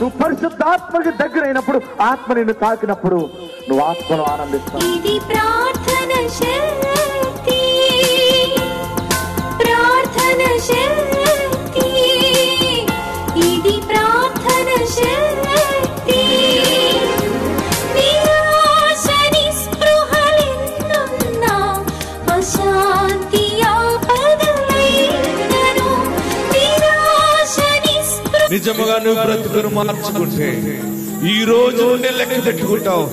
నువ్వు పరిశుద్ధాత్మకి దగ్గరైనప్పుడు, ఆత్మ నిన్ను తాకినప్పుడు నువ్వు ఆత్మను ఆనందిస్తావు. ఇది ప్రార్థన శక్తి, ప్రార్థన శక్తి, ఇది ప్రార్థన శక్తి. నిరాశని స్పృహలెన్నున్నా అశాంతి ఆపదలైనను, నిరాశని నిజముగా నువ్వు బ్రతుకును మార్చుకుంటే ఈ రోజు నుండి లెక్క పెట్టుకుంటావు.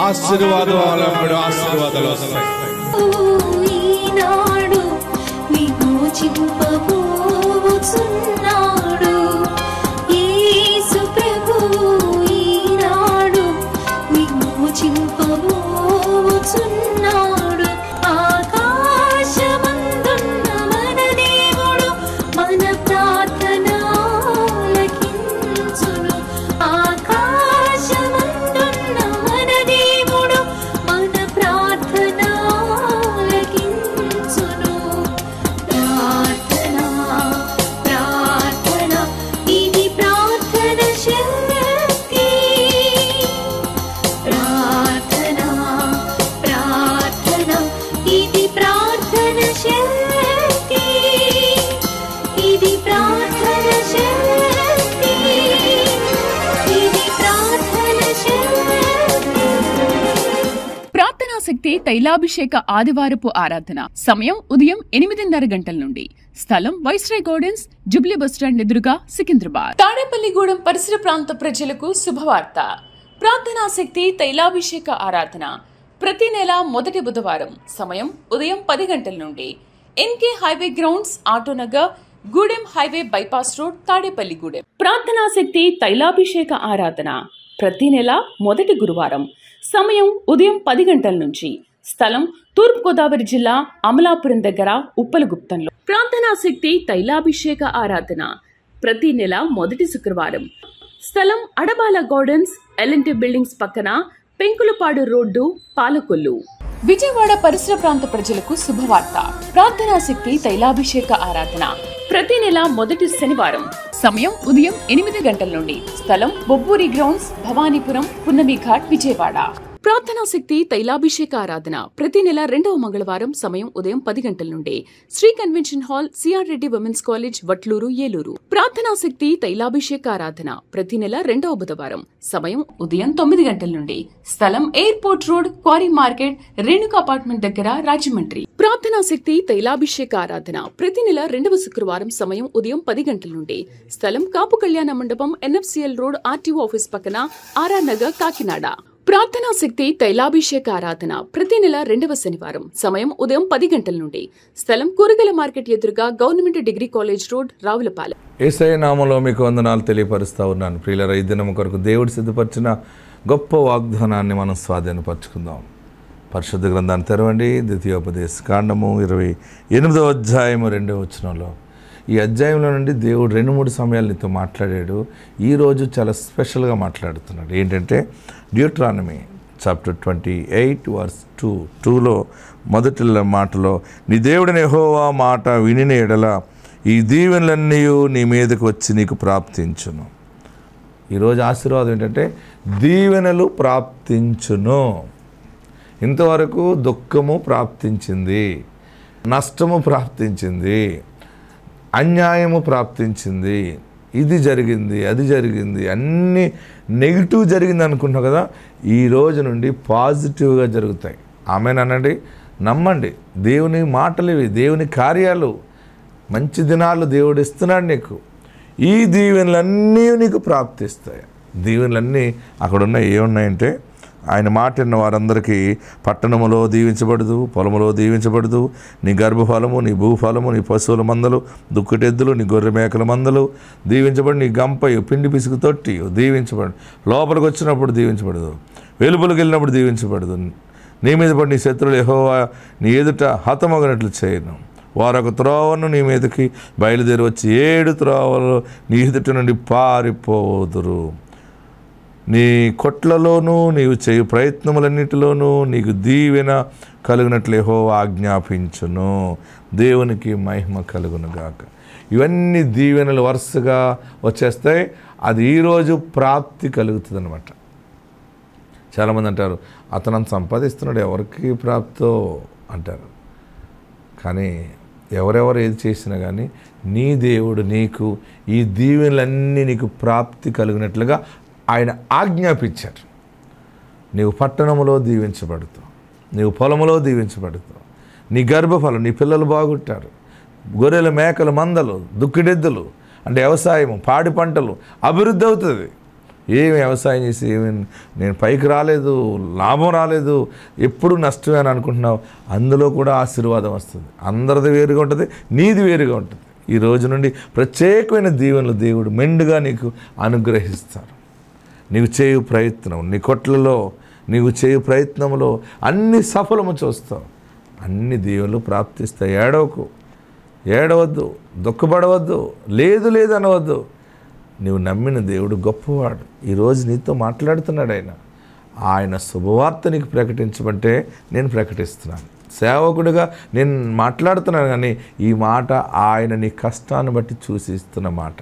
ఆశీర్వాదాలు వస్తాయి. ఈనాడు విమోచింపబోచున్నాడు యేసు ప్రభువు, ఈనాడు విమోచింపబోచున్నాడు. ఆకాశమందున్న మన దేవుడు మన ప్రార్థన ఆలకించును. ఆకాశమందున్న మన దేవుడు మన ప్రార్థన ఆలకించును. ప్రార్థన, ప్రార్థన, ఇది ప్రార్థన శక్తి. ప్రార్థన, ప్రార్థన, ఇది ప్రార్థన శక్తి. ఇది ప్రార్థన శక్తి. ఇది ప్రార్థన శక్తి. ప్రార్థనా శక్తి తైలాభిషేక ఆదివారపు ఆరాధన. సమయం ఉదయం 8:30 గంటల నుండి. స్థలం వైస్రాయ్ గార్డెన్స్, జుబ్లీ బస్టాండ్ ఎదురుగా, సికింద్రాబాద్. తాడేపల్లిగూడెం పరిసర ప్రాంత ప్రజలకు శుభవార్త. ప్రార్థనా శక్తి తైలాభిషేక ఆరాధన ప్రతి నెల మొదటి బుధవారం. సమయం ఉదయం 10 గంటల నుండి. NK highway grounds, Autonagar, Gudem highway bypass road, Tadepalligudem. ప్రార్థనా శక్తి తైలాభిషేక ఆరాధన ప్రతి నెల మొదటి గురువారం. సమయం ఉదయం 10 గంటల నుంచి. స్థలం తూర్పుగోదావరి జిల్లా, అమలాపురం దగ్గర, ఉప్పలగుప్తంలో. ప్రార్థనా శక్తి తైలాభిషేక ఆరాధన ప్రతి నెల మొదటి శుక్రవారం. స్థలం అడబాల గార్డెన్స్, ఎల్ఎన్టీ బిల్డింగ్స్ పక్కన, పెంకులపాడు రోడ్డు, పాలకొల్లు. విజయవాడ పరిసర ప్రాంత ప్రజలకు శుభవార్త. ప్రార్థనా శక్తి తైలాభిషేక ఆరాధన ప్రతి నెల మొదటి శనివారం. సమయం ఉదయం 8 గంటల నుండి. స్థలం బొబ్బూరి గ్రౌండ్స్, భవానీపురం, పున్నమి ఘాట్, విజయవాడ. ప్రార్థనా శక్తి తైలాభిషేక ఆరాధన ప్రతి నెల 2వ మంగళవారం. సమయం ఉదయం 10 గంటల నుండి. Sri convention hall, CR Reddy women's college, Vatluru, Eluru. ప్రార్థనా శక్తి తైలాభిషేక ఆరాధన ప్రతి నెల 2వ బుధవారం. సమయం ఉదయం 9 గంటల నుండి. స్థలం airport road, quarry market, Renuka apartment దగ్గర, రాజమండ్రి. ప్రార్థనా శక్తి తైలాభిషేక ఆరాధన ప్రతి నెల 2వ శుక్రవారం. సమయం ఉదయం 10 గంటల నుండి. స్థలం కాపు కళ్యాణ మండపం, ఎన్ఎఫ్సిఎల్ రోడ్, ఆర్టీఓ ఆఫీస్ పక్కన, ఆర్ఆర్ నగర్, కాకినాడ. ప్రార్థనా శక్తి తైలాభిషేక ఆరాధన ప్రతి నెల 2వ శనివారం. సమయం ఉదయం 10 గంటల నుండి. స్థలం కూరగాయల మార్కెట్ ఎదురుగా, government degree college road, Ravulapalem. Yesayya నామములో మీకు వందనాలు తెలియపరుస్తా ఉన్నాను. ప్రియులారా, ఈ దినం కొరకు దేవుడు సిద్ధపరిచిన గొప్ప వాగ్దానాన్ని మనం స్వాధీనపరచుకుందాం. పరిశుద్ధ గ్రంథాన్ని తెరవండి. ద్వితీయోపదేశ కాండము 28వ అధ్యాయము 2వ వచనంలో. ఈ అధ్యాయంలో నుండి దేవుడు 2-3 సమయాలు నీతో మాట్లాడాడు. ఈరోజు చాలా స్పెషల్గా మాట్లాడుతున్నాడు. ఏంటంటే డ్యూట్రానమీ చాప్టర్ 28 వర్స్ 2లో మొదటి మాటలో, నీ దేవుడైన యెహోవా మాట వినిన ఎడల ఈ దీవెనలన్నీ నీ మీదకు వచ్చి నీకు ప్రాప్తించును. ఈరోజు ఆశీర్వాదం ఏంటంటే దీవెనలు ప్రాప్తించును. ఇంతవరకు దుఃఖము ప్రాప్తించింది, నష్టము ప్రాప్తించింది, అన్యాయము ప్రాప్తించింది, ఇది జరిగింది, అది జరిగింది, అన్నీ నెగిటివ్ జరిగింది అనుకుంటున్నావు కదా. ఈ రోజు నుండి పాజిటివ్గా జరుగుతాయి. ఆమెనండి, నమ్మండి. దేవుని మాటలు ఇవి, దేవుని కార్యాలు, మంచి దినాలు దేవుడు ఇస్తున్నాడు నీకు. ఈ దీవెనలన్నీ నీకు ప్రాప్తిస్తాయి. దీవెనలన్నీ అక్కడున్న ఏమున్నాయంటే, ఆయన మాట విన్న వారందరికీ పట్టణములో దీవించబడదు, పొలములో దీవించబడదు, నీ గర్భఫలము, నీ భూఫలము, నీ పశువుల మందలు, దుక్కుటెద్దులు, నీ గొర్రె మేకల మందలు దీవించబడి, నీ గంపయు, పిండి పిసుకు తొట్టి దీవించబడు. లోపలికి వచ్చినప్పుడు దీవించబడదు, వెలుపలికి వెళ్ళినప్పుడు దీవించబడదు. నీ మీద పడి నీ శత్రువులు యెహోవా నీ ఎదుట హతమగినట్లు చేయను. వారొక త్రోవను నీ మీదకి బయలుదేరి వచ్చి 7 త్రోవలు నీ ఎదుట నుండి పారిపోదురు. నీ కొట్లలోనూ నీవు చేయు ప్రయత్నములన్నిటిలోనూ నీకు దీవెన కలుగునట్లు యెహోవా ఆజ్ఞాపించును. దేవునికి మహిమ కలుగునుగాక. ఇవన్నీ దీవెనలు వరుసగా వచ్చేస్తాయి. అది ఈరోజు ప్రాప్తి కలుగుతుంది అనమాట. చాలామంది అంటారు, అతను సంపాదిస్తున్నాడు, ఎవరికి ప్రాప్తో అంటారు. కానీ ఎవరెవరు ఏది చేసినా కానీ నీ దేవుడు నీకు ఈ దీవెనలన్నీ నీకు ప్రాప్తి కలిగినట్లుగా ఆయన ఆజ్ఞాపించారు. నీవు పట్టణంలో దీవించబడుతావు, నీవు పొలంలో దీవించబడుతావు, నీ గర్భఫలం, నీ పిల్లలు బాగుంటారు, గొర్రెలు మేకలు మందలు దుక్కిడెద్దులు అంటే వ్యవసాయము పాడి పంటలు అభివృద్ధి అవుతుంది. ఏమి వ్యవసాయం చేసి ఏమి నేను పైకి రాలేదు, లాభం రాలేదు, ఎప్పుడు నష్టమే అని అనుకుంటున్నావు, అందులో కూడా ఆశీర్వాదం వస్తుంది. అందరిది వేరుగా ఉంటుంది, నీది వేరుగా ఉంటుంది. ఈ రోజు నుండి ప్రత్యేకమైన దీవెనలు దేవుడు మెండుగా నీకు అనుగ్రహిస్తారు. నీవు చేయు ప్రయత్నం, నీ కొట్లలో నీవు చేయు ప్రయత్నంలో అన్ని సఫలము చూస్తావు, అన్ని దీవెనలు ప్రాప్తిస్తాయి. ఏడవద్దు, దుఃఖపడవద్దు, లేదు లేదు అనవద్దు. నీవు నమ్మిన దేవుడు గొప్పవాడు. ఈరోజు నీతో మాట్లాడుతున్నాడు. ఆయన శుభవార్త నీకు ప్రకటించమంటే నేను ప్రకటిస్తున్నాను. సేవకుడిగా నేను మాట్లాడుతున్నాను, కానీ ఈ మాట ఆయన నీ కష్టాన్ని బట్టి చూసి ఇస్తున్న మాట.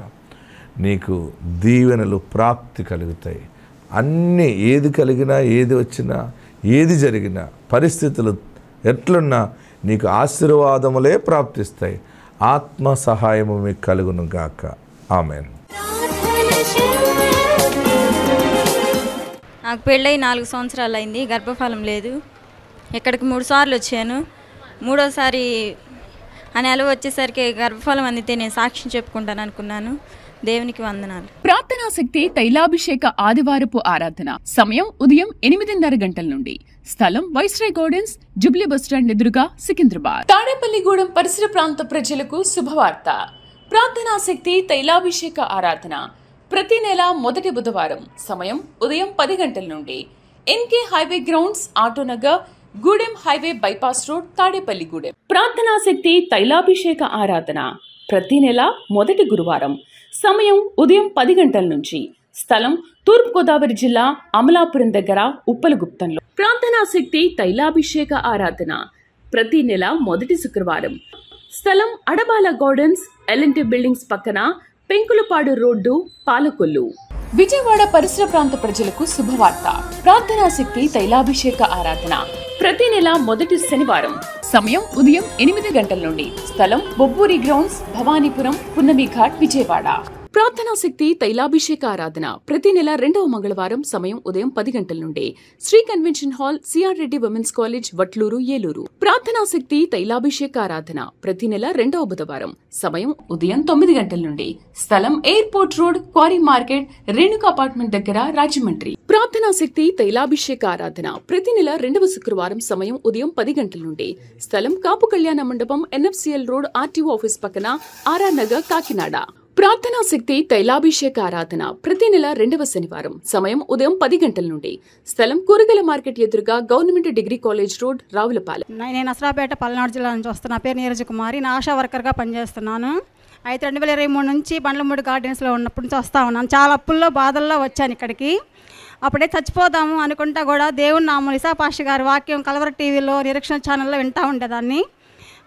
నీకు దీవెనలు ప్రాప్తి కలుగుతాయి. అన్నీ ఏది కలిగినా, ఏది వచ్చినా, ఏది జరిగినా, పరిస్థితులు ఎట్లున్నా నీకు ఆశీర్వాదములే ప్రాప్తిస్తాయి. ఆత్మ సహాయము మీకు కలుగును గాక. ఆమేన్. నాకు పెళ్ళై 4 సంవత్సరాలు అయింది, గర్భఫలం లేదు. ఇక్కడికి 3 సార్లు వచ్చాను. 3వసారి ఆ నెల వచ్చేసరికి గర్భఫలం అందితే నేను సాక్ష్యం చెప్పుకుంటాను అనుకున్నాను. దేవునికి వందనాలు. ప్రార్థనా శక్తి తైలాభిషేక ఆదివారపు ఆరాధన సమయం ఉదయం 8:30 గంటల నుండి. స్థలం వైస్రాయ్ గార్డెన్స్, జుబ్లీ బస్టాండ్ ఎదురుగా, సికింద్రాబాద్. తాడేపల్లిగూడెం పరిసర ప్రాంత ప్రజలకు శుభవార్త. ప్రార్థనా శక్తి తైలాభిషేక ఆరాధన ప్రతి నెల మొదటి బుధవారం సమయం ఉదయం 10 గంటల నుండి. NK highway grounds, Autonagar, Gudem highway bypass road, Tadepalligudem. ప్రార్థనా శక్తి తైలాభిషేక ఆరాధన ప్రతి నెల మొదటి గురువారం సమయం ఉదయం 10 గంటల నుంచి. స్థలం తూర్పుగోదావరి జిల్లా, అమలాపురం దగ్గర, ఉప్పలగుప్తంలో. ప్రార్థనా శక్తి తైలాభిషేక ఆరాధన ప్రతి నెల మొదటి శుక్రవారం. స్థలం అడబాల గార్డెన్స్, ఎల్ఎన్టీ బిల్డింగ్స్ పక్కన, పెంకులపాడు రోడ్డు, పాలకొల్లు. విజయవాడ పరిసర ప్రాంత ప్రజలకు శుభవార్త. ప్రార్థనా శక్తి తైలాభిషేక ఆరాధన ప్రతి నెల మొదటి శనివారం సమయం ఉదయం 8 గంటల నుండి. స్థలం బొబ్బూరి గ్రౌండ్స్, భవానీపురం, పున్నమి ఘాట్, విజయవాడ. ప్రార్థనా శక్తి తైలాభిషేక ఆరాధన ప్రతి నెల 2వ మంగళవారం సమయం ఉదయం 10 గంటల నుండి. Sri convention hall, CR Reddy women's college, Vatluru, Eluru. ప్రార్థనా శక్తి తైలాభిషేక ఆరాధన ప్రతి నెల 2వ బుధవారం సమయం ఉదయం 9 గంటల నుండి. స్థలం airport road, quarry market, Renuka apartment దగ్గర, రాజమండ్రి. ప్రార్థనా శక్తి తైలాభిషేక ఆరాధన ప్రతి నెల 2వ శుక్రవారం సమయం ఉదయం 10 గంటల నుండి. స్థలం కాపు కళ్యాణ మండపం, ఎన్ఎఫ్సిఎల్ రోడ్, ఆర్టీఓ ఆఫీస్ పక్కన, ఆర్ఆర్ నగర్, కాకినాడ. ప్రార్థనా శక్తి తైలాభిషేక ఆరాధన ప్రతి నెల 2వ శనివారం సమయం ఉదయం 10 గంటల నుండి. స్థలం కూరగాయల మార్కెట్ ఎదురుగా, government degree college road, Ravulapalem. నేను అసరాపేట, పల్నాడు జిల్లా నుంచి వస్తున్నా. నా పేరు నీరజ్ కుమారి. నా ఆశా వర్కర్గా పనిచేస్తున్నాను. అయితే 2023 నుంచి బండ్లమూడి గార్డెన్స్లో ఉన్నప్పటి నుంచి వస్తూ ఉన్నాను. చాలా అప్పుల్లో, బాధల్లో వచ్చాను ఇక్కడికి. అప్పుడే చచ్చిపోదాము అనుకుంటా కూడా దేవుని నామం ఇసా పాస్టర్ గారి వాక్యం కలవర టీవీలో, నిరీక్షణ ఛానల్లో వింటూ ఉండేదాన్ని.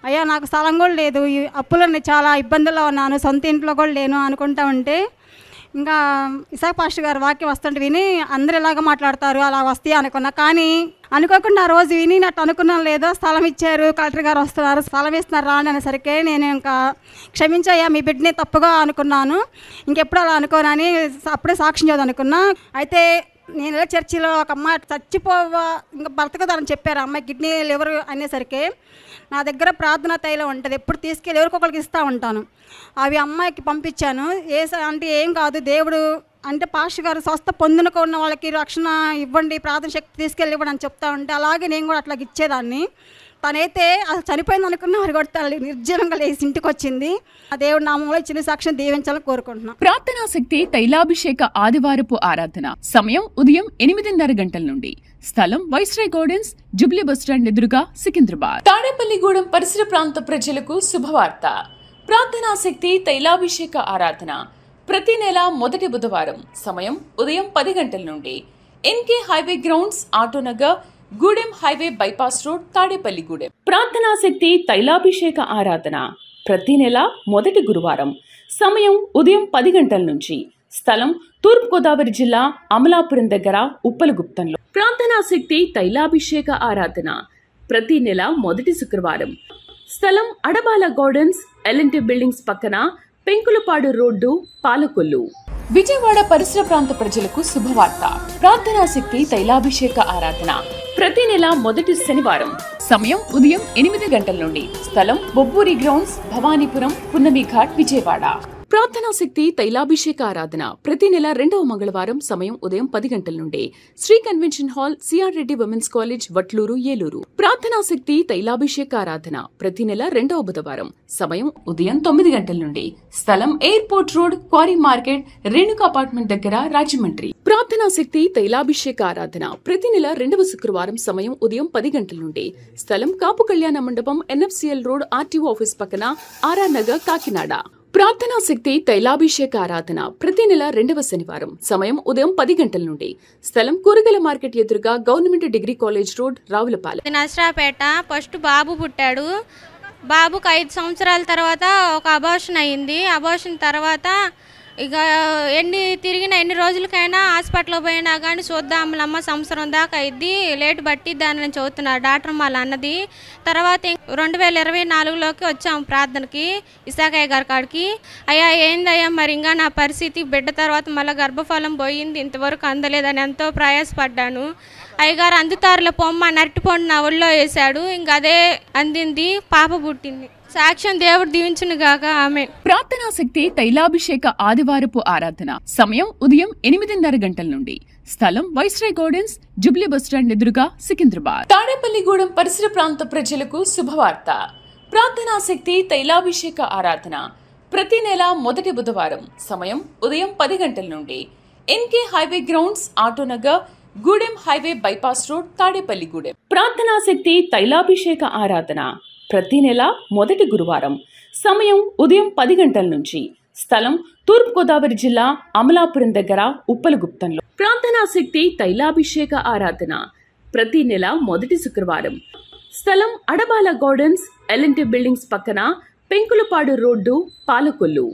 అయ్యా నాకు స్థలం కూడా లేదు, ఈ అప్పులని చాలా ఇబ్బందుల్లో ఉన్నాను, సొంత ఇంట్లో కూడా లేను అనుకుంటా ఉంటే, ఇంకా ఇసాక్ పాస్టర్ గారు వాక్యం వస్తుంటే విని అందరు ఇలాగ మాట్లాడతారు, అలా వస్తాయి అనుకున్నా. కానీ అనుకోకుండా ఆ రోజు విని నట్టు అనుకున్నాను లేదో, స్థలం ఇచ్చారు, కలెక్టర్ గారు వస్తున్నారు, స్థలం ఇస్తున్నారు రాండి అనేసరికి నేను ఇంకా క్షమించయ్యా మీ బిడ్డని తప్పుగా అనుకున్నాను, ఇంకెప్పుడు అలా అనుకోనని అప్పుడే సాక్ష్యం చదవనుకున్నా. అయితే నేను ఇలా చర్చిలో ఒక అమ్మాయి చచ్చిపోవా ఇంకా బ్రతకదని చెప్పారు. అమ్మాయి కిడ్నీ లివర్ అనేసరికి నా దగ్గర ప్రార్థనా తైలం ఉంటుంది, ఎప్పుడు తీసుకెళ్ళి ఎవరికొకరికి ఇస్తూ ఉంటాను. అవి అమ్మాయికి పంపించాను. అంటే ఏం కాదు, దేవుడు అంటే పాస్టర్ గారు స్వస్థ పొందుకున్న వాళ్ళకి రక్షణ ఇవ్వండి, ప్రార్థన శక్తి తీసుకెళ్ళి ఇవ్వండి అని చెప్తా ఉంటే, అలాగే నేను కూడా అట్లా ఇచ్చేదాన్ని. తనైతే అసలు చనిపోయింది అనుకున్న వారు కూడా తల్లి నిర్జనంగా లేచి ఇంటికి వచ్చింది. ఆ దేవుడి నామంలో ఇచ్చిన సాక్ష్యం దీవించాలని కోరుకుంటున్నాను. ప్రార్థనా శక్తి తైలాభిషేక ఆదివారపు ఆరాధన సమయం ఉదయం 8:30 గంటల నుండి. స్థలం వైస్రాయ్ గార్డెన్స్, జుబ్లీ బస్టాండ్ ఎదురుగా, సికింద్రాబాద్. తాడేపల్లిగూడెం పరిసర ప్రాంత ప్రజలకు శుభవార్త. ప్రార్థనా శక్తి తైలాభిషేక ఆరాధన ప్రతి నెల మొదటి బుధవారం సమయం ఉదయం 10 గంటల నుండి. NK highway grounds, Autonagar, Gudem highway bypass road, Tadepalligudem. ప్రార్థనా శక్తి తైలాభిషేక ఆరాధన ప్రతి నెల మొదటి గురువారం. సమయం ఉదయం 10 గంటల నుంచి. స్థలం తూర్పుగోదావరి జిల్లా అమలాపురం దగ్గర ఉప్పలగుప్తంలో. ప్రార్థనా శక్తి తైలాభిషేక ఆరాధన ప్రతి నెల మొదటి శుక్రవారం. స్థలం అడబాల గార్డెన్స్, ఎల్ఎన్టీ బిల్డింగ్స్ పక్కన, పెంకులపాడు రోడ్డు, పాలకొల్లు. విజయవాడ పరిసర ప్రాంత ప్రజలకు శుభవార్త. ప్రార్థనా శక్తి తైలాభిషేక ఆరాధన ప్రతి నెల మొదటి శనివారం. సమయం ఉదయం 8 గంటల నుండి. స్థలం బొబ్బూరి గ్రౌండ్స్, భవానీపురం, పున్నమి ఘాట్, విజయవాడ. ప్రార్థనా శక్తి తైలాభిషేక ఆరాధన ప్రతి నెల 2వ మంగళవారం. సమయం ఉదయం 10 గంటల నుండి. Sri convention hall, CR Reddy women's college, Vatluru, Eluru. ప్రార్థనా శక్తి తైలాభిషేక ఆరాధన ప్రతి నెల 2వ బుధవారం. సమయం ఉదయం 9 గంటల నుండి. స్థలం airport road, quarry market, Renuka apartment దగ్గర, రాజమండ్రి. ప్రార్థనా శక్తి తైలాభిషేక ఆరాధన ప్రతి నెల 2వ శుక్రవారం. సమయం ఉదయం 10 గంటల నుండి. స్థలం కాపు కళ్యాణ మండపం, ఎన్ఎఫ్సిఎల్ రోడ్, ఆర్టీఓ ఆఫీస్ పక్కన, ఆర్ఆర్ నగర్, కాకినాడ. ప్రార్థనా శక్తి తైలాభిషేక ఆరాధన ప్రతి నెల 2వ శనివారం. సమయం ఉదయం 10 గంటల నుండి. స్థలం కూరగాయల మార్కెట్ ఎదురుగా, government degree college road, Ravulapalem. Narsaraopet. First బాబు పుట్టాడు. బాబుకు 5 సంవత్సరాల తర్వాత ఒక అబార్షన్ అయ్యింది. అబార్షన్ తర్వాత ఇక ఎన్ని రోజులకైనా హాస్పిటల్కి పోయినా కానీ చూద్దాంలమ్మ, సంవత్సరం దాకా అయింది, లేట్ పట్టిద్ది అని చదువుతున్నారు డాక్టర్ వాళ్ళ అన్నది. తర్వాత 2024లోకి వచ్చాము ప్రార్థనకి, ఇసాకయ్య గారి కాడికి. అయ్యా ఏందయ్యా మరి ఇంకా నా పరిస్థితి, బిడ్డ తర్వాత మళ్ళీ గర్భఫలం పోయింది, ఇంతవరకు అందలేదని ఎంతో ప్రయాసపడ్డాను. అయ్యగారు అందుతారులో పొమ్మ నరటిపండు నా ఒళ్ళో వేశాడు, ఇంకా అదే అందింది, పాప పుట్టింది. సాక్ష్యం దేవుడు దీవించును గాక. ఆమేన్. ప్రార్థనా శక్తి తైలాభిషేక ఆదివారపు ఆరాధన సమయం ఉదయం 8:30 గంటల నుండి. స్థలం వైస్రాయ్ గార్డెన్స్, జుబ్లీ బస్టాండ్ ఎదురుగా, సికింద్రాబాద్. తాడేపల్లిగూడెం పరిసర ప్రాంత ప్రజలకు శుభవార్త. ప్రార్థనా శక్తి తైలాభిషేక ఆరాధన ప్రతి నెల మొదటి బుధవారం. సమయం ఉదయం 10 గంటల నుండి. NK highway grounds, Autonagar, Gudem highway bypass road, Tadepalligudem. ప్రార్థనా శక్తి తైలాభిషేక ఆరాధన ప్రతి నెల మొదటి గురువారం. సమయం ఉదయం 10 గంటల నుంచి. స్థలం తూర్పుగోదావరి జిల్లా అమలాపురం దగ్గర, ఉప్పలగుప్తంలో. ప్రార్థనా శక్తి తైలాభిషేక ఆరాధన ప్రతి నెల మొదటి శుక్రవారం. స్థలం అడబాల గార్డెన్స్, ఎల్ఎన్టీ బిల్డింగ్స్ పక్కన, పెంకులపాడు రోడ్డు, పాలకొల్లు.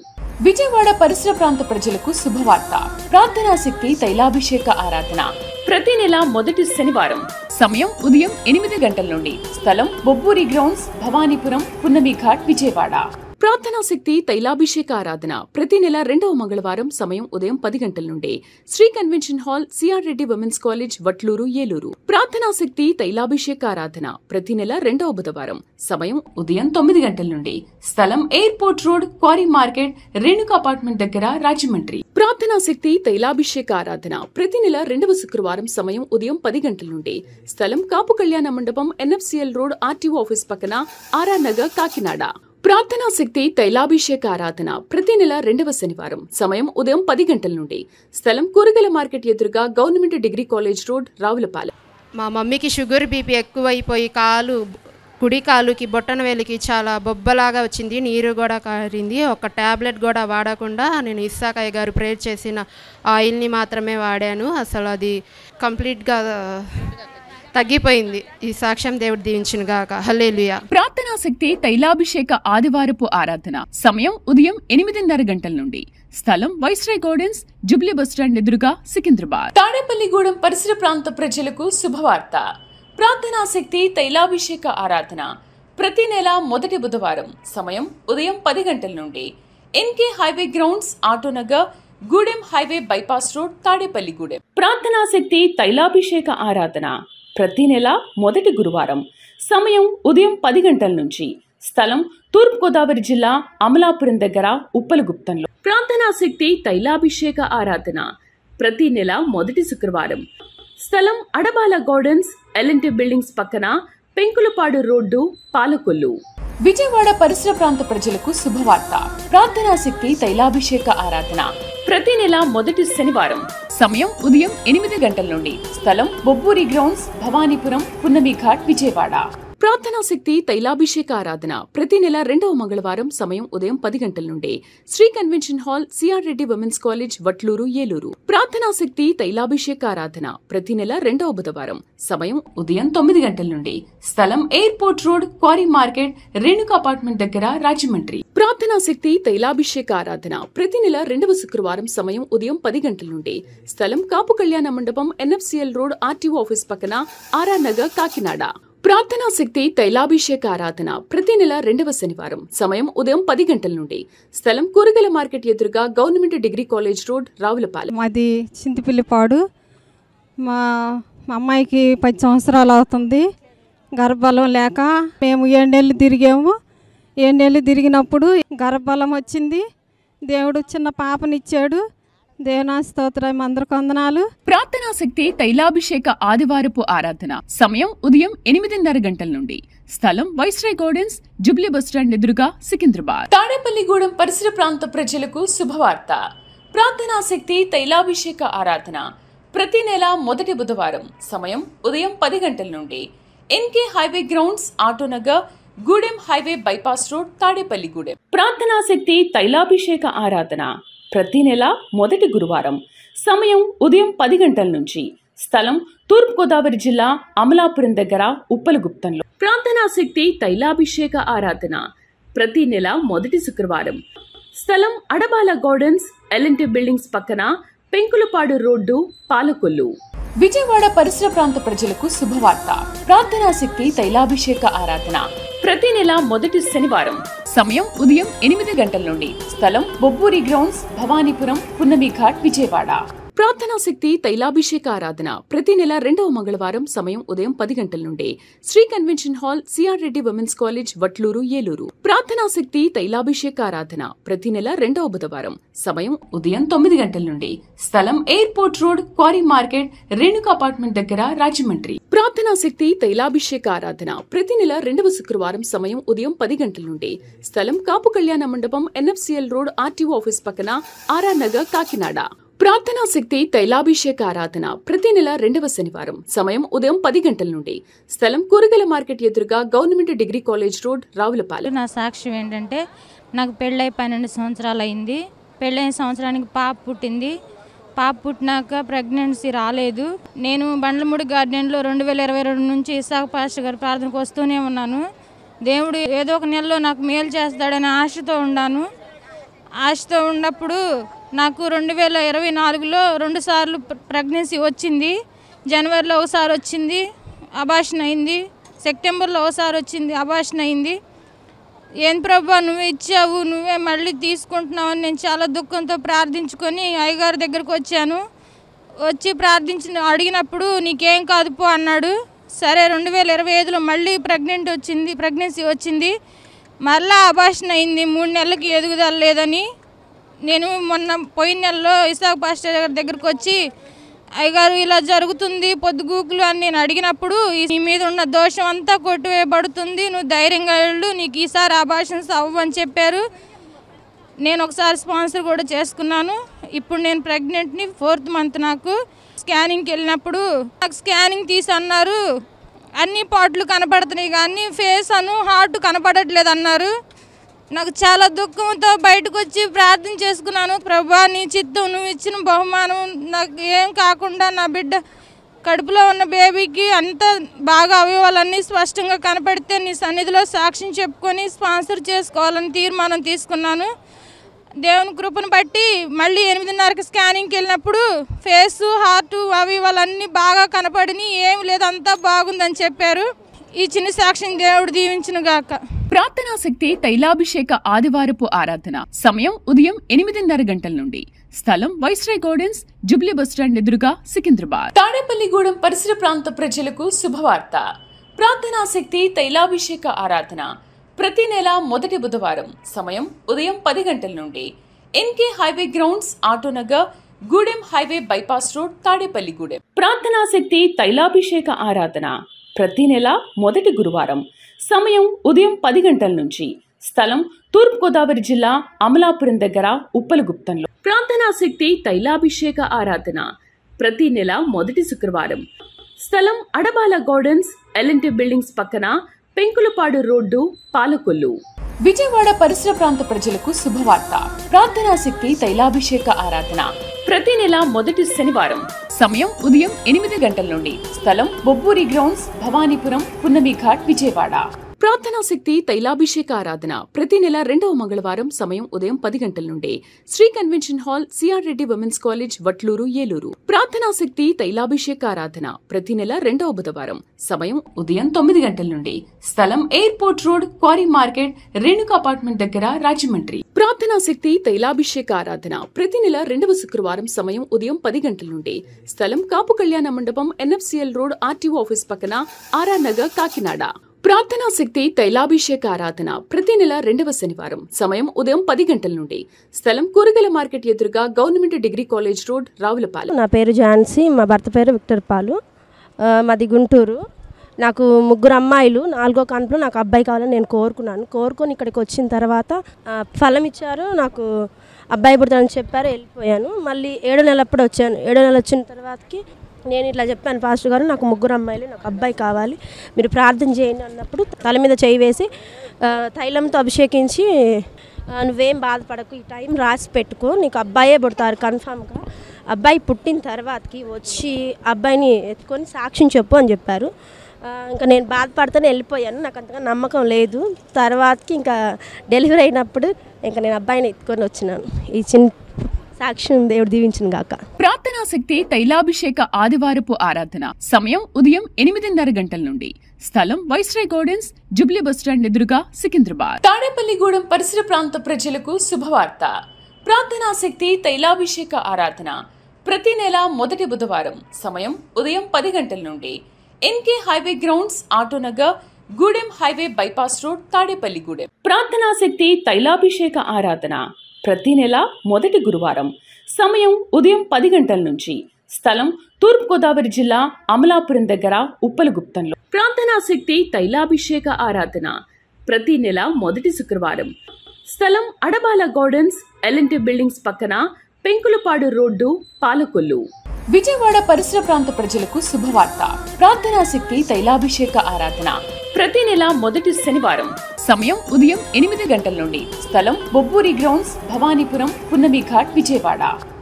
విజయవాడ పరిసర ప్రాంత ప్రజలకు శుభవార్త. ప్రార్థనా శక్తి తైలాభిషేక ఆరాధన ప్రతి నెల మొదటి శనివారం. సమయం ఉదయం 8 గంటల నుండి. స్థలం బొబ్బూరి గ్రౌండ్స్, భవానీపురం, పున్నమి ఘాట్, విజయవాడ. ప్రార్థనా శక్తి తైలాభిషేక ఆరాధన ప్రతి నెల 2వ మంగళవారం. సమయం ఉదయం 10 గంటల నుండి. Sri convention hall, CR Reddy women's college, Vatluru, Eluru. ప్రార్థనా శక్తి తైలాభిషేక ఆరాధన ప్రతి నెల 2వ బుధవారం. సమయం ఉదయం 9 గంటల నుండి. స్థలం airport road, quarry market, Renuka apartment దగ్గర, రాజమండ్రి. ప్రార్థనా శక్తి తైలాభిషేక ఆరాధన ప్రతి నెల 2వ శుక్రవారం. సమయం ఉదయం 10 గంటల నుండి. స్థలం కాపు కళ్యాణ మండపం, ఎన్ఎఫ్సిఎల్ రోడ్, ఆర్టీఓ ఆఫీస్ పక్కన, ఆర్ఆర్ నగర్, కాకినాడ. ప్రార్థనా శక్తి తైలాభిషేక ఆరాధన ప్రతి నెల 2వ శనివారం. సమయం ఉదయం 10 గంటల నుండి. స్థలం కూరగాయల మార్కెట్ ఎదురుగా, government degree college road, Ravulapalem. మా మమ్మీకి షుగర్ బీపీ ఎక్కువైపోయి కుడి కాలుకి బొట్టన వేలికి చాలా బొబ్బలాగా వచ్చింది, నీరు కూడా కారింది. ఒక ట్యాబ్లెట్ కూడా వాడకుండా నేను ఇస్సాకయ్య గారు ప్రేర్ చేసిన ఆయిల్ని మాత్రమే వాడాను. అసలు అది కంప్లీట్గా తగ్గిపోయింది. ఈ సాక్ష్యం దేవుడు దీవించును గాక. హల్లెలూయా. ప్రార్థనా శక్తి తైలాభిషేక ఆదివారపు ఆరాధన సమయం ఉదయం 8:30 గంటల నుండి. స్థలం వైస్రాయ్ గార్డెన్స్, జుబ్లీ బస్టాండ్ ఎదురుగా, సికింద్రాబాద్. తాడేపల్లిగూడెం పరిసర ప్రాంత ప్రజలకు శుభవార్త. ప్రార్థనా శక్తి తైలాభిషేక ఆరాధన ప్రతి నెల మొదటి బుధవారం. సమయం ఉదయం 10 గంటల నుండి. NK highway grounds, Autonagar, Gudem highway bypass road, Tadepalligudem. ప్రార్థనా శక్తి తైలాభిషేక ఆరాధన ప్రతి నెల మొదటి గురువారం. సమయం ఉదయం 10 గంటల నుంచి. స్థలం తూర్పుగోదావరి జిల్లా అమలాపురం దగ్గర, ఉప్పలగుప్తంలో. ప్రార్థనా శక్తి తైలాభిషేక ఆరాధన ప్రతి నెల మొదటి శుక్రవారం. స్థలం అడబాల గార్డెన్స్, ఎల్ఎన్టీ బిల్డింగ్స్ పక్కన, పెంకులపాడు రోడ్డు, పాలకొల్లు. విజయవాడ పరిసర ప్రాంత ప్రజలకు శుభవార్త. ప్రార్థనా శక్తి తైలాభిషేక ఆరాధన ప్రతి నెల మొదటి శనివారం. సమయం ఉదయం 8 గంటల నుండి. స్థలం బొబ్బూరి గ్రౌండ్స్, భవానీపురం, పున్నమి ఘాట్, విజయవాడ. ప్రార్థనా శక్తి తైలాభిషేక ఆరాధన ప్రతి నెల 2వ మంగళవారం సమయం ఉదయం 10 గంటల నుండి Sri convention hall CR Reddy women's college Vatluru Eluru. ప్రార్థనా శక్తి తైలాభిషేక ఆరాధన ప్రతి నెల 2వ బుధవారం సమయం ఉదయం 9 గంటల నుండి స్థలం airport road, quarry market, Renuka apartment దగ్గర, రాజమండ్రి. ప్రార్థనా శక్తి తైలాభిషేక ఆరాధన ప్రతి నెల 2వ శుక్రవారం సమయం ఉదయం 10 గంటల నుండి స్థలం కాపు కళ్యాణ మండపం, ఎన్ఎఫ్సిఎల్ రోడ్, ఆర్టీఓ ఆఫీస్ పక్కన, ఆర్ఆర్ నగర్, కాకినాడ. ప్రార్థనా శక్తి తైలాభిషేక ఆరాధన ప్రతి నెల 2వ శనివారం సమయం ఉదయం 10 గంటల నుండి స్థలం కూరగాయల మార్కెట్ ఎదురుగా, government degree college road, Ravulapalem. మాది చింతపిల్లిపాడు. మా అమ్మాయికి 10 సంవత్సరాలు అవుతుంది. గర్భబలం లేక మేము 7 నెలలు తిరిగాము. 7 నెలలు తిరిగినప్పుడు గర్భబలం వచ్చింది. దేవుడు చిన్న పాపనిచ్చాడు. దేవునా స్తోత్రం, అందరికి వందనాలు. ప్రార్థనా శక్తి తైలాభిషేక ఆదివారపు ఆరాధన సమయం ఉదయం 8:30 గంటల నుండి స్థలం వైస్రాయ్ గార్డెన్స్, జుబ్లీ బస్టాండ్ ఎదురుగా, సికింద్రాబాద్. తాడేపల్లిగూడెం పరిసర ప్రాంత ప్రజలకు శుభవార్త. ప్రార్థనా శక్తి తైలాభిషేక ఆరాధన ప్రతి నెల మొదటి బుధవారం సమయం ఉదయం 10 గంటల నుండి NK highway grounds, Autonagar, Gudem highway bypass road, Tadepalligudem. ప్రార్థనా శక్తి తైలాభిషేక ఆరాధన ప్రతి నెల మొదటి గురువారం సమయం ఉదయం 10 గంటల నుంచి స్థలం తూర్పుగోదావరి జిల్లా, అమలాపురం దగ్గర, ఉప్పలగుప్తంలో. ప్రార్థనా శక్తి తైలాభిషేక ఆరాధన ప్రతి నెల మొదటి శుక్రవారం స్థలం అడబాల గార్డెన్స్, ఎల్ఎన్టీ బిల్డింగ్స్ పక్కన, పెంకులపాడు రోడ్డు, పాలకొల్లు. విజయవాడ పరిసర ప్రాంత ప్రజలకు శుభవార్త. ప్రార్థనా శక్తి తైలాభిషేక ఆరాధన ప్రతి నెల మొదటి శనివారం సమయం ఉదయం 8 గంటల నుండి స్థలం బొబ్బూరి గ్రౌండ్స్, భవానీపురం, పున్నమి ఘాట్, విజయవాడ. ప్రార్థనా శక్తి తైలాభిషేక ఆరాధన ప్రతి నెల 2వ మంగళవారం సమయం ఉదయం 10 గంటల నుండి Sri convention hall CR Reddy women's college Vatluru Eluru. ప్రార్థనా శక్తి తైలాభిషేక ఆరాధన ప్రతి నెల 2వ బుధవారం సమయం ఉదయం 9 గంటల నుండి స్థలం airport road, quarry market, Renuka apartment దగ్గర, రాజమండ్రి. ప్రార్థనా శక్తి తైలాభిషేక ఆరాధన ప్రతి నెల 2వ శుక్రవారం సమయం ఉదయం 10 గంటల నుండి స్థలం కాపు కళ్యాణ మండపం, ఎన్ఎఫ్సిఎల్ రోడ్, ఆర్టీఓ ఆఫీస్ పక్కన, ఆర్ఆర్ నగర్, కాకినాడ. ప్రార్థనా శక్తి తైలాభిషేక ఆరాధన ప్రతి నెల 2వ శనివారం సమయం ఉదయం 10 గంటల నుండి స్థలం కూరగాయల మార్కెట్ ఎదురుగా, government degree college road, Ravulapalem. నా సాక్ష్యం ఏంటంటే, నాకు పెళ్ళై 12 సంవత్సరాలు అయింది. పెళ్ళైన సంవత్సరానికి పాప పుట్టింది. పాప పుట్టినాక ప్రెగ్నెన్సీ రాలేదు. నేను బండ్లమూడి గార్డెన్లో 2022 నుంచి ఇసాక్ పాస్టర్ గారి ప్రార్థనకు వస్తూనే ఉన్నాను. దేవుడు ఏదో ఒక నెలలో నాకు మేలు చేస్తాడని ఆశతో ఉన్నప్పుడు నాకు 2024లో 2 సార్లు ప్రెగ్నెన్సీ వచ్చింది. జనవరిలో ఒకసారి వచ్చింది, అబార్షన్ అయింది. సెప్టెంబర్లో ఒకసారి వచ్చింది, అబార్షన్ అయింది. ఏం ప్రభా నువ్వే ఇచ్చావు, నువ్వే మళ్ళీ తీసుకుంటున్నావని నేను చాలా దుఃఖంతో ప్రార్థించుకొని అయ్యగారి దగ్గరకు వచ్చాను. వచ్చి అడిగినప్పుడు నీకేం కాదు పో అన్నాడు. సరే 2025లో మళ్ళీ ప్రెగ్నెన్సీ వచ్చింది. మళ్ళీ అబార్షన్ అయింది. 3 నెలలకి ఎదుగుదల లేదని నేను మొన్న పోయిన నెలలో ఇసాక్ పాస్టర్ గారి దగ్గరకు వచ్చి, అయ్యగారు ఇలా జరుగుతుంది పొద్దుగూకులు అని నేను అడిగినప్పుడు, నీ మీద ఉన్న దోషం అంతా కొట్టివేయబడుతుంది, నువ్వు ధైర్యంగా వెళ్ళు, నీకు ఈసారి అబార్షన్స్ అవ్వని చెప్పారు. నేను ఒకసారి స్పాన్సర్ కూడా చేసుకున్నాను. ఇప్పుడు నేను ప్రెగ్నెంట్ని, 4th మంత్. నాకు స్కానింగ్కి వెళ్ళినప్పుడు నాకు స్కానింగ్ తీసి అన్నారు అన్ని పార్ట్లు కనపడుతున్నాయి కానీ ఫేస్ హార్ట్ కనపడట్లేదు అన్నారు. నాకు చాలా దుఃఖంతో బయటకు వచ్చి ప్రార్థన చేసుకున్నాను. ప్రభా నీ చిత్తం, నువ్వు ఇచ్చిన బహుమానం నాకు ఏం కాకుండా నా బిడ్డ కడుపులో ఉన్న బేబీకి అంత బాగా అవయవాలన్నీ స్పష్టంగా కనపడితే నీ సన్నిధిలో సాక్ష్యం చెప్పుకొని స్పాన్సర్ చేసుకోవాలని తీర్మానం తీసుకున్నాను. దేవుని కృపను బట్టి మళ్ళీ 8:30కి స్కానింగ్కి వెళ్ళినప్పుడు ఫేసు, హార్టు అవయవాలన్నీ బాగా కనపడిని, ఏం లేదు అంతా బాగుందని చెప్పారు. ఈ చిన్న సాక్ష్యం దేవుడు దీవించును గాక. ప్రార్థనా శక్తి తైలాభిషేక ఆదివారపు ఆరాధన సమయం ఉదయం 8:30 గంటల నుండి స్థలం వైస్రాయ్ గార్డెన్స్, జుబ్లీ బస్టాండ్ ఎదురుగా, సికింద్రాబాద్. తాడేపల్లిగూడెం పరిసర ప్రాంత ప్రజలకు శుభవార్త. ప్రార్థనా శక్తి తైలాభిషేక ఆరాధన ప్రతి నెల మొదటి బుధవారం సమయం ఉదయం 10 గంటల నుండి NK highway grounds, Autonagar, Gudem highway bypass road, Tadepalligudem. ప్రార్థనా శక్తి తైలాభిషేక ఆరాధన ప్రతి నెల మొదటి గురువారం సమయం ఉదయం 10 గంటల నుంచి స్థలం తూర్పుగోదావరి జిల్లా, అమలాపురం దగ్గర, ఉప్పలగుప్తంలో. ప్రార్థనా శక్తి తైలాభిషేక ఆరాధన ప్రతి నెల మొదటి శుక్రవారం స్థలం అడబాల గార్డెన్స్, ఎల్ఎన్టీ బిల్డింగ్స్ పక్కన, పెంకులపాడు రోడ్డు, పాలకొల్లు. విజయవాడ పరిసర ప్రాంత ప్రజలకు శుభవార్త. ప్రార్థనా శక్తి తైలాభిషేక ఆరాధన ప్రతి నెల మొదటి శనివారం. సమయం ఉదయం 8 గంటల నుండి. స్థలం బొబ్బూరి గ్రౌండ్స్, భవానీపురం, పున్నమి ఘాట్, విజయవాడ. ప్రార్థనా శక్తి తైలాభిషేక ఆరాధన ప్రతి నెల 2వ మంగళవారం. సమయం ఉదయం 10 గంటల నుండి. Sri convention hall, CR Reddy women's college, Vatluru, Eluru. ప్రార్థనా శక్తి తైలాభిషేక ఆరాధన ప్రతి నెల 2వ బుధవారం. సమయం ఉదయం 9 గంటల నుండి. స్థలం airport road, quarry market, Renuka apartment దగ్గర, రాజమండ్రి. ప్రార్థనా శక్తి తైలాభిషేక ఆరాధన ప్రతి నెల 2వ శుక్రవారం. సమయం ఉదయం 10 గంటల నుండి. స్థలం కాపు కళ్యాణ మండపం, ఎన్ఎఫ్సిఎల్ రోడ్, ఆర్టీఓ ఆఫీస్ పక్కన, ఆర్ఆర్ నగర్, కాకినాడ. ప్రార్థనా శక్తి తైలాభిషేక ఆరాధన ప్రతి నెల 2వ శనివారం. సమయం ఉదయం 10 గంటల నుండి. స్థలం కూరగాయల మార్కెట్ ఎదురుగా, government degree college road, Ravulapalem. నా పేరు ఝాన్సీ, మా భర్త పేరు విక్టర్ పాలు, మాది గుంటూరు. నాకు 3 అమ్మాయిలు, 4వ కాన్పులో నాకు అబ్బాయి కావాలని నేను కోరుకొని ఇక్కడికి వచ్చిన తర్వాత ఫలం ఇచ్చారు. నాకు అబ్బాయి పుడతానని చెప్పారు, వెళ్ళిపోయాను. మళ్ళీ 7వ నెలప్పుడు వచ్చాను. 7వ నెల వచ్చిన తర్వాతకి నేను ఇట్లా చెప్పాను, పాస్టర్ గారు నాకు 3 అమ్మాయిలు, నాకు అబ్బాయి కావాలి, మీరు ప్రార్థన చేయండి అన్నప్పుడు తల మీద చేయి వేసి తైలంతో అభిషేకించి, నువ్వేం బాధపడకు, ఈ టైం రాసి పెట్టుకో, నీకు అబ్బాయే పుడతారు కన్ఫామ్గా. అబ్బాయి పుట్టిన తర్వాతకి వచ్చి అబ్బాయిని ఎత్తుకొని సాక్ష్యం చెప్పు అని చెప్పారు. ఇంకా నేను బాధపడుతూనే వెళ్ళిపోయాను, నాకు అంతగా నమ్మకం లేదు. తర్వాతకి ఇంకా డెలివరీ అయినప్పుడు ఇంకా నేను అబ్బాయిని ఎత్తుకొని వచ్చినాను. ఈ చిన్న సాక్ష్యం దేవుడు దీవించిన గాక. ప్రార్థనా శక్తి తైలాభిషేక ఆదివారపు ఆరాధన సమయం ఉదయం 8:30 గంటల నుండి. స్థలం వైస్రాయ్ గార్డెన్స్, జుబ్లీ బస్టాండ్ ఎదురుగా, సికింద్రాబాద్. తాడేపల్లిగూడెం పరిసర ప్రాంత ప్రజలకు శుభవార్త. ప్రార్థనా శక్తి తైలాభిషేక ఆరాధన ప్రతి నెల మొదటి బుధవారం. సమయం ఉదయం 10 గంటల నుండి. NK highway grounds, Autonagar, Gudem highway bypass road, Tadepalligudem. ప్రార్థనా శక్తి తైలాభిషేక ఆరాధన ప్రతి నెల మొదటి గురువారం. సమయం ఉదయం 10 గంటల నుంచి. స్థలం తూర్పుగోదావరి జిల్లా, అమలాపురం దగ్గర, ఉప్పలగుప్తంలో. ప్రార్థనా శక్తి తైలాభిషేక ఆరాధన ప్రతి నెల మొదటి శుక్రవారం. స్థలం అడబాల గార్డెన్స్, ఎల్ఎన్టీ బిల్డింగ్స్ పక్కన, పెంకులపాడు రోడ్డు, పాలకొల్లు. విజయవాడ పరిసర ప్రాంత ప్రజలకు శుభవార్త. ప్రార్థనా శక్తి తైలాభిషేక ఆరాధన ప్రతి నెల మొదటి శనివారం. సమయం ఉదయం 8 గంటల నుండి. స్థలం బొబ్బూరి గ్రౌండ్స్, భవానీపురం, పున్నమి ఘాట్, విజయవాడ.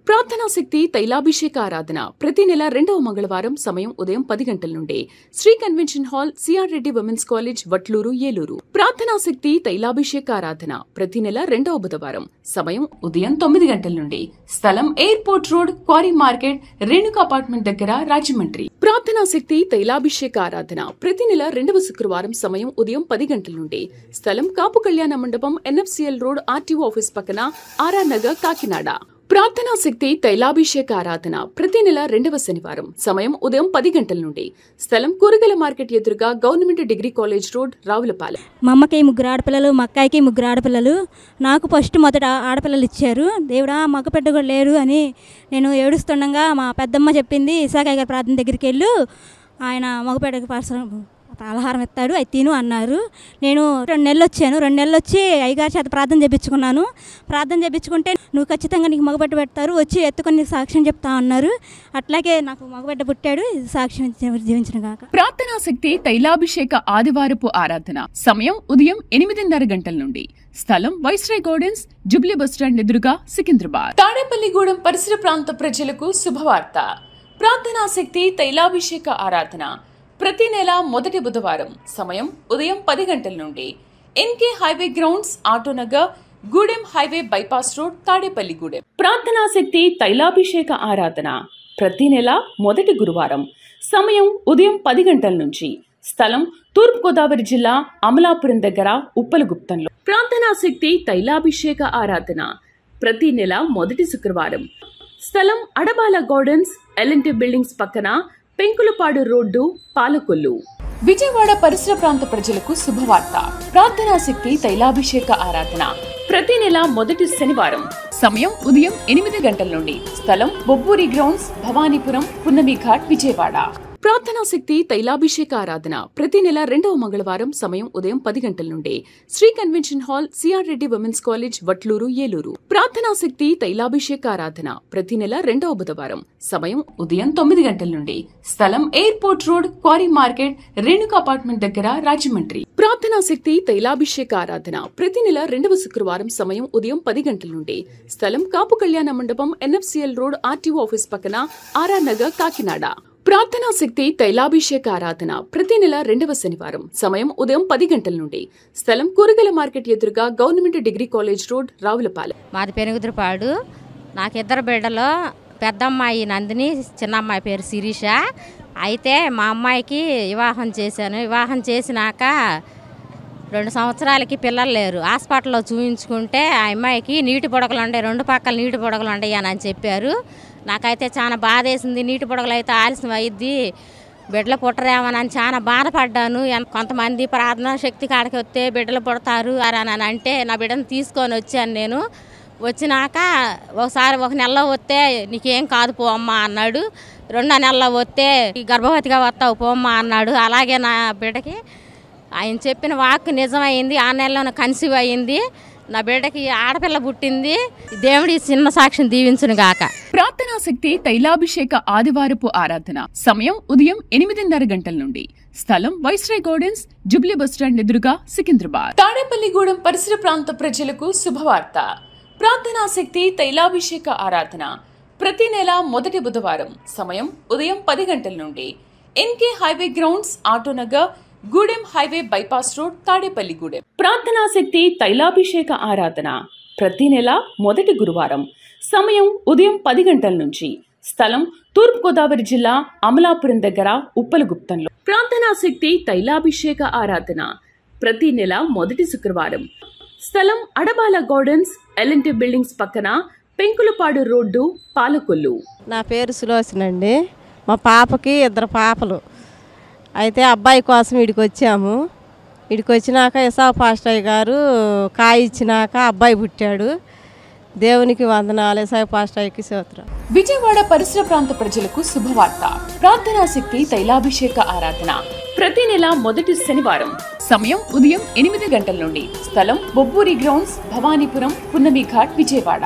ప్రార్థనా శక్తి తైలాభిషేక ఆరాధన ప్రతి నెల 2వ మంగళవారం. సమయం ఉదయం 10 గంటల నుండి. Sri convention hall, CR Reddy women's college, Vatluru, Eluru. ప్రార్థనా శక్తి తైలాభిషేక ఆరాధన ప్రతి నెల 2వ బుధవారం. సమయం ఉదయం 9 గంటల నుండి. స్థలం airport road, quarry market, Renuka apartment దగ్గర, రాజమండ్రి. ప్రార్థనా శక్తి తైలాభిషేక ఆరాధన ప్రతి నెల 2వ శుక్రవారం. సమయం ఉదయం 10 గంటల నుండి. స్థలం కాపు కళ్యాణ మండపం, ఎన్ఎఫ్సిఎల్ రోడ్, ఆర్టీఓ ఆఫీస్ పక్కన, ఆర్ఆర్ నగర్, కాకినాడ. ప్రార్థనా శక్తి తైలాభిషేక ఆరాధన ప్రతి నెల 2వ శనివారం. సమయం ఉదయం 10 గంటల నుండి. స్థలం కూరగాయల మార్కెట్ ఎదురుగా, government degree college road, Ravulapalem. మా అమ్మకి 3 ఆడపిల్లలు, మా అక్కాయికి 3 ఆడపిల్లలు. నాకు ఫస్ట్ మొదట ఆడపిల్లలు ఇచ్చారు. దేవుడా మగ బిడ్డ కూడా లేరు అని నేను ఏడుస్తుండగా మా పెద్దమ్మ చెప్పింది, ఇసాకయ్య గారి ప్రార్థన దగ్గరికి వెళ్ళు, ఆయన మగబిడ్డకి ఆహారం ఇస్తాడు, అది తిను అన్నారు. నేను 2 నెలలు వచ్చాను. 2 నెలలు వచ్చి అయ్యగారి చేత ప్రార్థన చేయించుకున్నాను. ప్రార్థన చేయించుకుంటే నువ్వు ఖచ్చితంగా నీకు మగబిడ్డ పెడతారు, వచ్చి ఎత్తుకొని నీకు సాక్ష్యం చెప్తా అన్నారు. అట్లాగే నాకు మగబిడ్డ పుట్టాడు. సాక్ష్యం జీవించిన గాక. ప్రార్థనా శక్తి తైలాభిషేక ఆదివారపు ఆరాధన సమయం ఉదయం 8:30 గంటల నుండి. స్థలం వైస్రాయ్ గార్డెన్స్, జుబ్లీ బస్టాండ్ ఎదురుగా, సికింద్రాబాద్. తాడేపల్లిగూడెం పరిసర ప్రాంత ప్రజలకు శుభవార్త. ప్రార్థనా శక్తి తైలాభిషేక ఆరాధన ప్రతి నెల మొదటి బుధవారం. సమయం ఉదయం 10 గంటల నుండి. NK highway grounds, Autonagar, Gudem highway bypass road, Tadepalligudem. ప్రార్థనా శక్తి తైలాభిషేక ఆరాధన ప్రతి నెల మొదటి గురువారం. సమయం ఉదయం 10 గంటల నుంచి. స్థలం తూర్పుగోదావరి జిల్లా, అమలాపురం దగ్గర, ఉప్పలగుప్తంలో. ప్రార్థనా శక్తి తైలాభిషేక ఆరాధన ప్రతి నెల మొదటి శుక్రవారం. స్థలం అడబాల గార్డెన్స్, ఎల్ఎన్టీ బిల్డింగ్స్ పక్కన, పెంకులపాడు రోడ్డు, పాలకొల్లు. విజయవాడ పరిసర ప్రాంత ప్రజలకు శుభవార్త. ప్రార్థనా శక్తి తైలాభిషేక ఆరాధన ప్రతి నెల మొదటి శనివారం. సమయం ఉదయం 8 గంటల నుండి. స్థలం బొబ్బూరి గ్రౌండ్స్, భవానీపురం, పున్నమి ఘాట్, విజయవాడ. ప్రార్థనా శక్తి తైలాభిషేక ఆరాధన ప్రతి నెల 2వ మంగళవారం సమయం ఉదయం 10 గంటల నుండి Sri convention hall CR Reddy women's college Vatluru Eluru. ప్రార్థనా శక్తి తైలాభిషేక ఆరాధన ప్రతి నెల 2వ బుధవారం సమయం ఉదయం 9 గంటల నుండి స్థలం airport road, quarry market, Renuka apartment దగ్గర, రాజమండ్రి. ప్రార్థనా శక్తి తైలాభిషేక ఆరాధన ప్రతి నెల 2వ శుక్రవారం సమయం ఉదయం 10 గంటల నుండి స్థలం కాపు కళ్యాణ మండపం, ఎన్ఎఫ్సిఎల్ రోడ్, ఆర్టీఓ ఆఫీస్ పక్కన, ఆర్ఆర్ నగర్, కాకినాడ. ప్రార్థనా శక్తి తైలాభిషేక ఆరాధన ప్రతి నెల 2వ శనివారం సమయం ఉదయం 10 గంటల నుండి స్థలం కూరగాయల మార్కెట్ ఎదురుగా, government degree college road, Ravulapalem. మాది పెనుగుదురుపాడు. నాకు 2 బిడ్డలు, పెద్ద అమ్మాయి నందిని, చిన్న అమ్మాయి పేరు శిరీష. అయితే మా అమ్మాయికి వివాహం చేశాను. వివాహం చేసినాక 2 సంవత్సరాలకి పిల్లలు లేరు. హాస్పిటల్లో చూపించుకుంటే ఆ అమ్మాయికి నీటి పొడగలు ఉండే, 2 పక్కల నీటి పొడగలు ఉండయి అని చెప్పారు. నాకైతే చాలా బాధ వేసింది. నీటి పొడగలు అయితే ఆలస్యం అయ్యిద్ది, బిడ్డలు పుట్టరేమోనని చాలా బాధపడ్డాను. కొంతమంది ప్రార్థనా శక్తి కాడికి వస్తే బిడ్డలు పుడతారు అని అంటే నా బిడ్డను తీసుకొని వచ్చాను. నేను వచ్చినాక ఒకసారి 1 నెలలో వస్తే నీకేం కాదు పో అమ్మ అన్నాడు. 2వ నెలలో వస్తే గర్భవతిగా వస్తావు పోమ్మ అన్నాడు. అలాగే నా బిడ్డకి ఆయన చెప్పిన వాక్ నిజమైంది. 6 నెలలోనే కన్సీవ్ అయ్యింది. నా బిడ్డకి ఆడపిల్ల పుట్టింది. దేవుడి చిన్న సాక్ష్యం దీవించును గాక. ప్రార్థనా శక్తి తైలాభిషేక ఆదివారపు ఆరాధన సమయం ఉదయం 8:30 గంటల నుండి స్థలం వైస్రాయ్ గార్డెన్స్, జుబ్లీ బస్టాండ్ ఎదురుగా, సికింద్రాబాద్. తాడేపల్లిగూడెం పరిసర ప్రాంత ప్రజలకు శుభవార్త. ప్రార్థనా శక్తి తైలాభిషేక ఆరాధన ప్రతి నెల మొదటి బుధవారం సమయం ఉదయం 10 గంటల నుండి NK highway grounds, Autonagar, Gudem highway bypass road, Tadepalligudem. ప్రార్థనా శక్తి తైలాభిషేక ఆరాధన ప్రతి నెల మొదటి గురువారం సమయం ఉదయం 10 గంటల నుంచి స్థలం తూర్పుగోదావరి జిల్లా, అమలాపురం దగ్గర, ఉప్పలగుప్తంలో. ప్రార్థనా శక్తి తైలాభిషేక ఆరాధన ప్రతి నెల మొదటి శుక్రవారం స్థలం అడబాల గార్డెన్స్, ఎల్ఎన్టీ బిల్డింగ్స్ పక్కన, పెంకులపాడు రోడ్డు, పాలకొల్లు. నా పేరు సులోచనండి. మా పాపకి 2 పాపలు. అయితే అబ్బాయి కోసం ఇడికి వచ్చాము. ఇడికి వచ్చినాక యశా పాస్టర్ గారు కాయ ఇచ్చినాక అబ్బాయి పుట్టాడు. దేవునికి వందనాలు. యశా పాస్టర్కి స్తోత్రం. విజయవాడ పరిసర ప్రాంత ప్రజలకు శుభవార్త. ప్రార్థనా శక్తి తైలాభిషేక ఆరాధన ప్రతి నెల మొదటి శనివారం సమయం ఉదయం 8 గంటల నుండి స్థలం బొబ్బూరి గ్రౌండ్స్, భవానీపురం, పున్నమి ఘాట్, విజయవాడ.